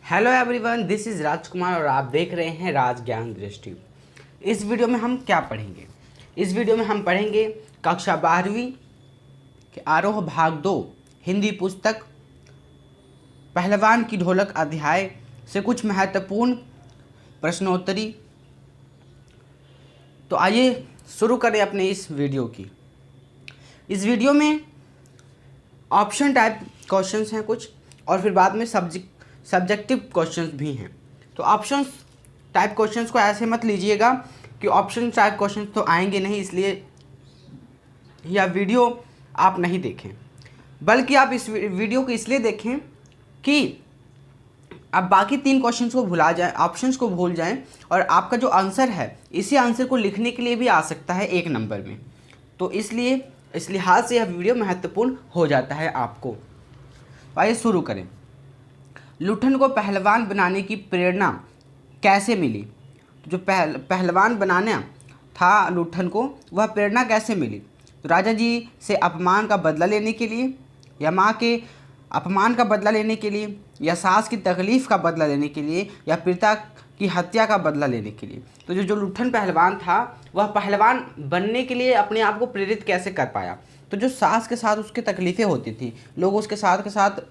Hello everyone, this is राजकुमार और आप देख रहे हैं राज ज्ञान दृष्टि। इस वीडियो में हम क्या पढ़ेंगे? इस वीडियो में हम पढ़ेंगे कक्षा 12वीं के आरोह भाग 2 हिंदी पुस्तक पहलवान की ढोलक अध्याय से कुछ महत्वपूर्ण प्रश्नोत्तरी। तो आइए शुरू करें अपने इस वीडियो की। इस वीडियो में ऑप्शन टाइप क्वेश्चंस हैं कुछ, और फिर बाद में सब्जेक्टिव क्वेश्चंस भी हैं। तो ऑप्शंस टाइप क्वेश्चंस को ऐसे मत लीजिएगा कि ऑप्शन टाइप क्वेश्चंस तो आएंगे नहीं, इसलिए यह वीडियो आप नहीं देखें, बल्कि आप इस वीडियो को इसलिए देखें कि आप बाकी 3 क्वेश्चंस को भुला जाएं, ऑप्शंस को भूल जाएं, और आपका जो आंसर है इसी आंसर को लिखने के लिए भी आ सकता है 1 नंबर में। तो इसलिए इस लिहाज से यह वीडियो महत्वपूर्ण हो जाता है आपको। आइए शुरू करें। लुठन को पहलवान बनाने की प्रेरणा कैसे मिली? जो पहलवान बनाना था लुठन को, वह प्रेरणा कैसे मिली? तो राजा जी से अपमान का बदला लेने के लिए, या माँ के अपमान का बदला लेने के लिए, या सास की तकलीफ़ का बदला लेने के लिए, या पिता की हत्या का बदला लेने के लिए। तो जो लुठन पहलवान था वह पहलवान बनने के लिए अपने आप को प्रेरित कैसे कर पाया? तो जो सास के साथ उसकी तकलीफ़ें होती थी, लोग उसके साथ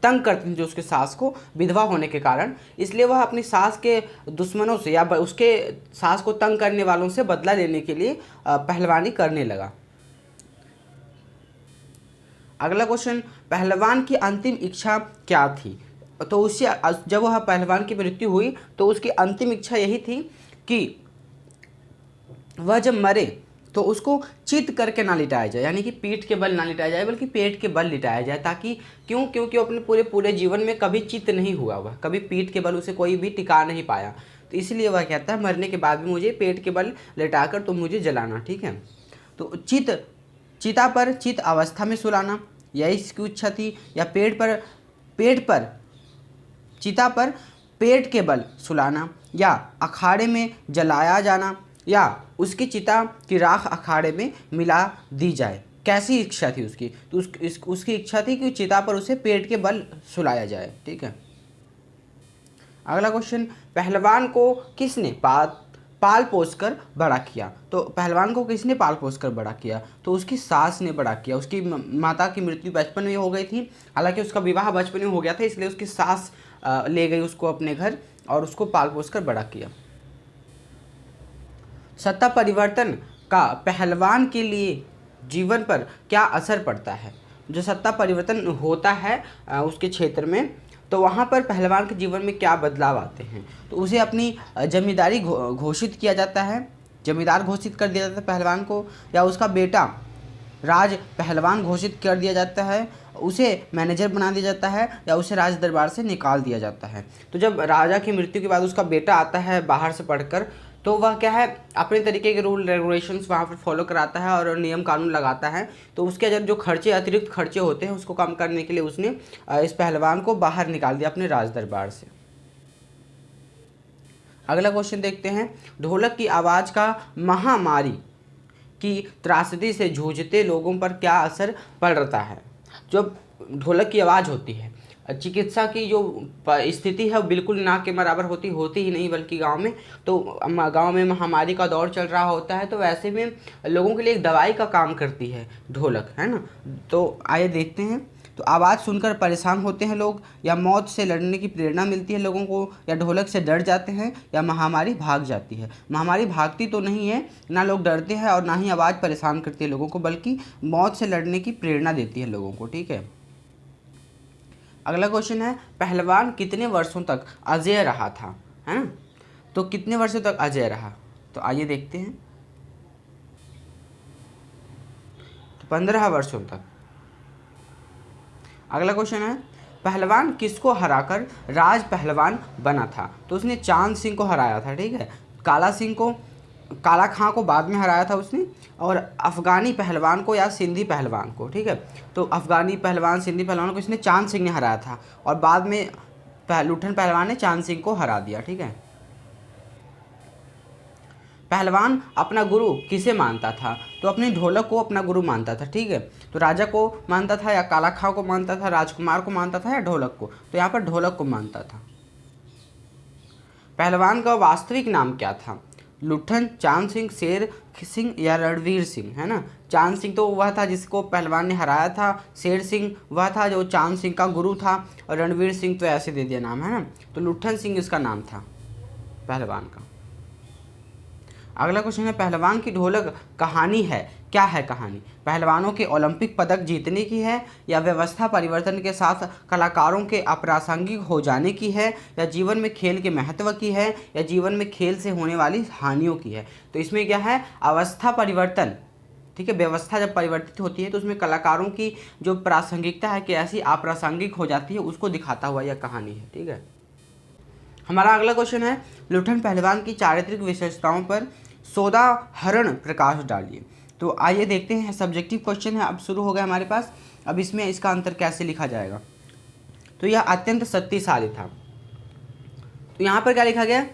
तंग करते थे जो उसके सास को, विधवा होने के कारण, इसलिए वह अपनी सास के दुश्मनों से या उसके सास को तंग करने वालों से बदला लेने के लिए पहलवानी करने लगा। अगला क्वेश्चन, पहलवान की अंतिम इच्छा क्या थी? तो उससे जब वह पहलवान की मृत्यु हुई तो उसकी अंतिम इच्छा यही थी कि वह जब मरे तो उसको चित करके ना लिटाया जाए, यानी कि पीठ के बल ना लिटाया जाए बल्कि पेट के बल लिटाया जाए, ताकि क्योंकि अपने पूरे जीवन में कभी चित नहीं हुआ, वह कभी पीठ के बल उसे कोई भी टिका नहीं पाया। तो इसलिए वह कहता है मरने के बाद भी मुझे पेट के बल लिटाकर तुम मुझे जलाना, ठीक है। तो चिता पर चित अवस्था में सुलाना, यही इसकी इच्छा थी, या पेट पर चिता पर पेट के बल सुलाना, या अखाड़े में जलाया जाना, या उसकी चिता की राख अखाड़े में मिला दी जाए। कैसी इच्छा थी उसकी? तो उसकी इच्छा थी कि चिता पर उसे पेट के बल सुलाया जाए, ठीक है। अगला क्वेश्चन, पहलवान को किसने पाल पोस कर बड़ा किया? तो पहलवान को किसने पाल पोस कर बड़ा किया? तो उसकी सास ने बड़ा किया। उसकी माता की मृत्यु बचपन में हो गई थी, हालांकि उसका विवाह बचपन में हो गया था, इसलिए उसकी सास ले गई उसको अपने घर और उसको पाल पोस कर बड़ा किया। सत्ता परिवर्तन का पहलवान के लिए जीवन पर क्या असर पड़ता है? जो सत्ता परिवर्तन होता है उसके क्षेत्र में, तो वहाँ पर पहलवान के जीवन में क्या बदलाव आते हैं? तो उसे अपनी जमींदारी घोषित किया जाता है, जमींदार घोषित कर दिया जाता है पहलवान को, या उसका बेटा राज पहलवान घोषित कर दिया जाता है, उसे मैनेजर बना दिया जाता है, या उसे राज दरबार से निकाल दिया जाता है। तो जब राजा की मृत्यु के बाद उसका बेटा आता है बाहर से पढ़कर, तो वह क्या है, अपने तरीके के रूल रेगुलेशंस वहाँ पर फॉलो कराता है और नियम कानून लगाता है। तो उसके जब जो खर्चे, अतिरिक्त खर्चे होते हैं, उसको कम करने के लिए उसने इस पहलवान को बाहर निकाल दिया अपने राज दरबार से। अगला क्वेश्चन देखते हैं, ढोलक की आवाज़ का महामारी की त्रासदी से जूझते लोगों पर क्या असर पड़ता है? जब ढोलक की आवाज़ होती है, चिकित्सा की जो स्थिति है बिल्कुल ना के बराबर होती ही नहीं, बल्कि गांव में महामारी का दौर चल रहा होता है, तो वैसे में लोगों के लिए एक दवाई का काम करती है ढोलक, है ना। तो आइए देखते हैं। तो आवाज़ सुनकर परेशान होते हैं लोग, या मौत से लड़ने की प्रेरणा मिलती है लोगों को, या ढोलक से डर जाते हैं, या महामारी भाग जाती है? महामारी भागती तो नहीं है, ना लोग डरते हैं और ना ही आवाज़ परेशान करती है लोगों को, बल्कि मौत से लड़ने की प्रेरणा देती है लोगों को, ठीक है। अगला क्वेश्चन है, पहलवान कितने वर्षों तक अजेय रहा था, है ना? तो कितने वर्षों तक अजेय रहा? तो आइए देखते हैं। तो 15 वर्षों तक। अगला क्वेश्चन है, पहलवान किसको हराकर राज पहलवान बना था? तो उसने चांद सिंह को हराया था, ठीक है। काला खां को बाद में हराया था उसने, और अफ़गानी पहलवान को या सिंधी पहलवान को, ठीक है। तो अफ़गानी पहलवान, सिंधी पहलवान को इसने चांद सिंह ने हराया था, और बाद में लुठन पहलवान ने चांद सिंह को हरा दिया, ठीक है। पहलवान अपना गुरु किसे मानता था? तो अपने ढोलक को अपना गुरु मानता था, ठीक है। तो राजा को मानता था या काला खां को मानता था, राजकुमार को मानता था या ढोलक को? तो यहाँ पर ढोलक को मानता था। पहलवान का वास्तविक नाम क्या था? लुट्ठन, चांद सिंह, शेर सिंह या रणवीर सिंह, है ना। चांद सिंह तो वह था जिसको पहलवान ने हराया था, शेर सिंह वह था जो चांद सिंह का गुरु था, और रणवीर सिंह तो ऐसे दे दिया नाम, है ना। तो लुट्ठन सिंह इसका नाम था पहलवान का। अगला क्वेश्चन है, पहलवान की ढोलक कहानी है, क्या है कहानी? पहलवानों के ओलंपिक पदक जीतने की है, या व्यवस्था परिवर्तन के साथ कलाकारों के अप्रासंगिक हो जाने की है, या जीवन में खेल के महत्व की है, या जीवन में खेल से होने वाली हानियों की है? तो इसमें क्या है, अवस्था परिवर्तन, ठीक है। व्यवस्था जब परिवर्तित होती है तो उसमें कलाकारों की जो प्रासंगिकता है कि ऐसी अप्रासंगिक हो जाती है, उसको दिखाता हुआ यह कहानी है, ठीक है। हमारा अगला क्वेश्चन है, लुट्ठन पहलवान की चारित्रिक विशेषताओं पर सोदाहरण प्रकाश डालिए। तो आइए देखते हैं, सब्जेक्टिव क्वेश्चन है, अब शुरू हो गया हमारे पास। अब इसमें इसका अंतर कैसे लिखा जाएगा? तो यह अत्यंत शक्तिशाली था। तो यहाँ पर क्या लिखा गया,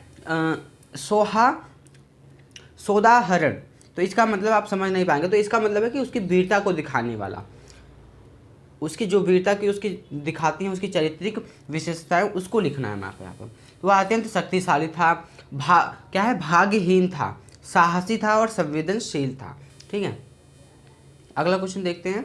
सोदाहरण। तो इसका मतलब आप समझ नहीं पाएंगे। तो इसका मतलब है कि उसकी वीरता को दिखाने वाला, उसकी जो वीरता की उसकी दिखाती हैं, उसकी चारित्रिक विशेषताएं, उसको लिखना है यहाँ पर। तो वह अत्यंत शक्तिशाली था, क्या है, भाग्यहीन था, साहसी था और संवेदनशील था, ठीक है। अगला क्वेश्चन देखते हैं,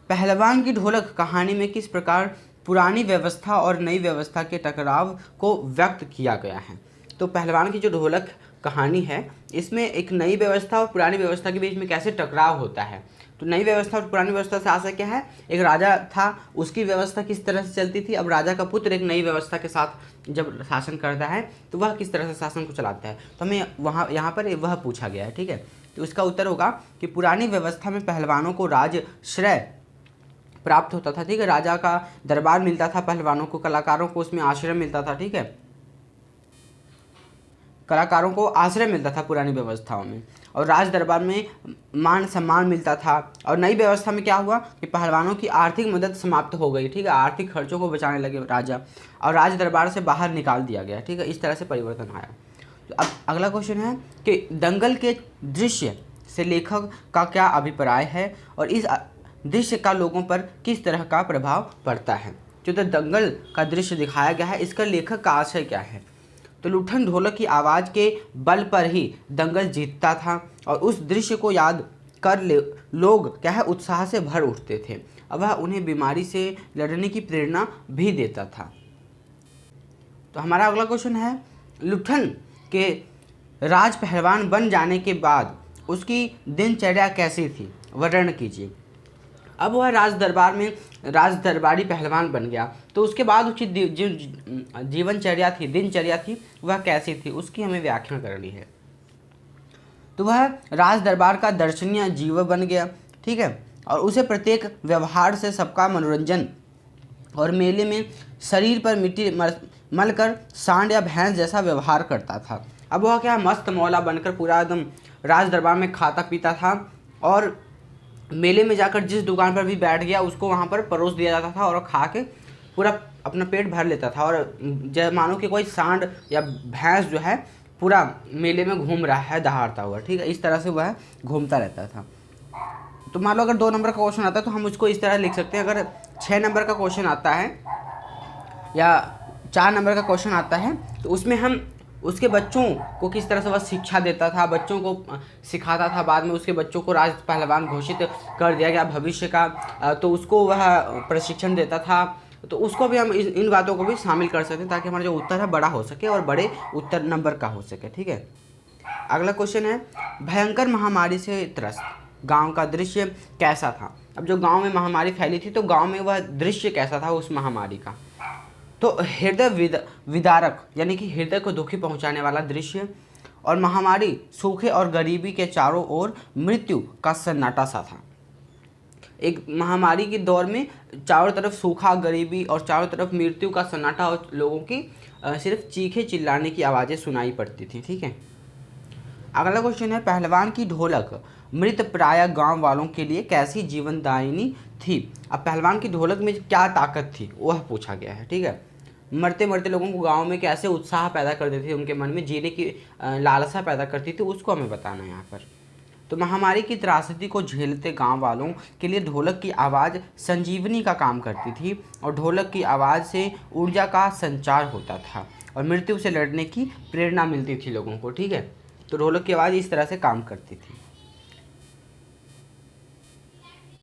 पहलवान की ढोलक कहानी में किस प्रकार पुरानी व्यवस्था और नई व्यवस्था के टकराव को व्यक्त किया गया है? तो पहलवान की जो ढोलक कहानी है, इसमें एक नई व्यवस्था और पुरानी व्यवस्था के बीच में कैसे टकराव होता है। तो नई व्यवस्था और पुरानी व्यवस्था से आशय क्या है, एक राजा था, उसकी व्यवस्था किस तरह से चलती थी, अब राजा का पुत्र एक नई व्यवस्था के साथ जब शासन करता है तो वह किस तरह से शासन को चलाता है। तो हमें यहाँ पर वह पूछा गया है, ठीक है। तो इसका उत्तर होगा कि पुरानी व्यवस्था में पहलवानों को राजश्रय प्राप्त होता था, ठीक है। राजा का दरबार मिलता था पहलवानों को, कलाकारों को उसमें आश्रय मिलता था, ठीक है। कलाकारों को आश्रय मिलता था पुरानी व्यवस्थाओं में, और राज दरबार में मान सम्मान मिलता था। और नई व्यवस्था में क्या हुआ कि पहलवानों की आर्थिक मदद समाप्त हो गई, ठीक है। आर्थिक खर्चों को बचाने लगे राजा, और राज दरबार से बाहर निकाल दिया गया, ठीक है। इस तरह से परिवर्तन आया। तो अब अगला क्वेश्चन है कि दंगल के दृश्य से लेखक का क्या अभिप्राय है, और इस दृश्य का लोगों पर किस तरह का प्रभाव पड़ता है? जो दंगल का दृश्य दिखाया गया है, इसका लेखक का आशय क्या है? तो लुट्ठन ढोलक की आवाज़ के बल पर ही दंगल जीतता था, और उस दृश्य को याद कर लोग क्या है, उत्साह से भर उठते थे। अब वह उन्हें बीमारी से लड़ने की प्रेरणा भी देता था। तो हमारा अगला क्वेश्चन है, लुट्ठन के राज पहलवान बन जाने के बाद उसकी दिनचर्या कैसी थी, वर्णन कीजिए। अब वह राज दरबार में राज दरबारी पहलवान बन गया, तो उसके बाद उसकी जो जीवनचर्या थी, दिनचर्या थी, वह कैसी थी, उसकी हमें व्याख्या करनी है। तो वह राज दरबार का दर्शनीय जीव बन गया, ठीक है। और उसे प्रत्येक व्यवहार से सबका मनोरंजन, और मेले में शरीर पर मिट्टी मलकर सांड या भैंस जैसा व्यवहार करता था। अब वह क्या, मस्त मौला बनकर पूरा एकदम राज दरबार में खाता पीता था, और मेले में जाकर जिस दुकान पर भी बैठ गया उसको वहाँ पर परोस दिया जाता था, और खा के पूरा अपना पेट भर लेता था। और जब मानो कि कोई सांड या भैंस जो है पूरा मेले में घूम रहा है दहाड़ता हुआ, ठीक है, इस तरह से वह घूमता रहता था। तो मान लो अगर 2 नंबर का क्वेश्चन आता है तो हम उसको इस तरह लिख सकते हैं। अगर 6 नंबर का क्वेश्चन आता है या 4 नंबर का क्वेश्चन आता है तो उसमें हम उसके बच्चों को किस तरह से वह शिक्षा देता था, बच्चों को सिखाता था। बाद में उसके बच्चों को राज पहलवान घोषित कर दिया गया भविष्य का, तो उसको वह प्रशिक्षण देता था। तो उसको भी हम इन बातों को भी शामिल कर सकते हैं ताकि हमारा जो उत्तर है बड़ा हो सके और बड़े उत्तर नंबर का हो सके, ठीक है। अगला क्वेश्चन है, भयंकर महामारी से त्रस्त गांव का दृश्य कैसा था। अब जो गांव में महामारी फैली थी तो गांव में वह दृश्य कैसा था उस महामारी का। तो हृदय विदारक यानी कि हृदय को दुखी पहुंचाने वाला दृश्य, और महामारी, सूखे और गरीबी के चारों ओर मृत्यु का सन्नाटा सा था। एक महामारी के दौर में चारों तरफ सूखा, गरीबी और चारों तरफ मृत्यु का सन्नाटा, और लोगों की सिर्फ चीखे चिल्लाने की आवाज़ें सुनाई पड़ती थी, ठीक है। अगला क्वेश्चन है, पहलवान की ढोलक मृत प्राय गांव वालों के लिए कैसी जीवनदायिनी थी। अब पहलवान की ढोलक में क्या ताकत थी वह पूछा गया है, ठीक है। मरते मरते लोगों को गांव में कैसे उत्साह पैदा कर देती थी, उनके मन में जीने की लालसा पैदा करती थी, उसको हमें बताना है यहाँ पर। तो महामारी की त्रासदी को झेलते गांव वालों के लिए ढोलक की आवाज़ संजीवनी का काम करती थी और ढोलक की आवाज़ से ऊर्जा का संचार होता था और मृत्यु से लड़ने की प्रेरणा मिलती थी लोगों को। ठीक है, तो ढोलक की आवाज़ इस तरह से काम करती थी।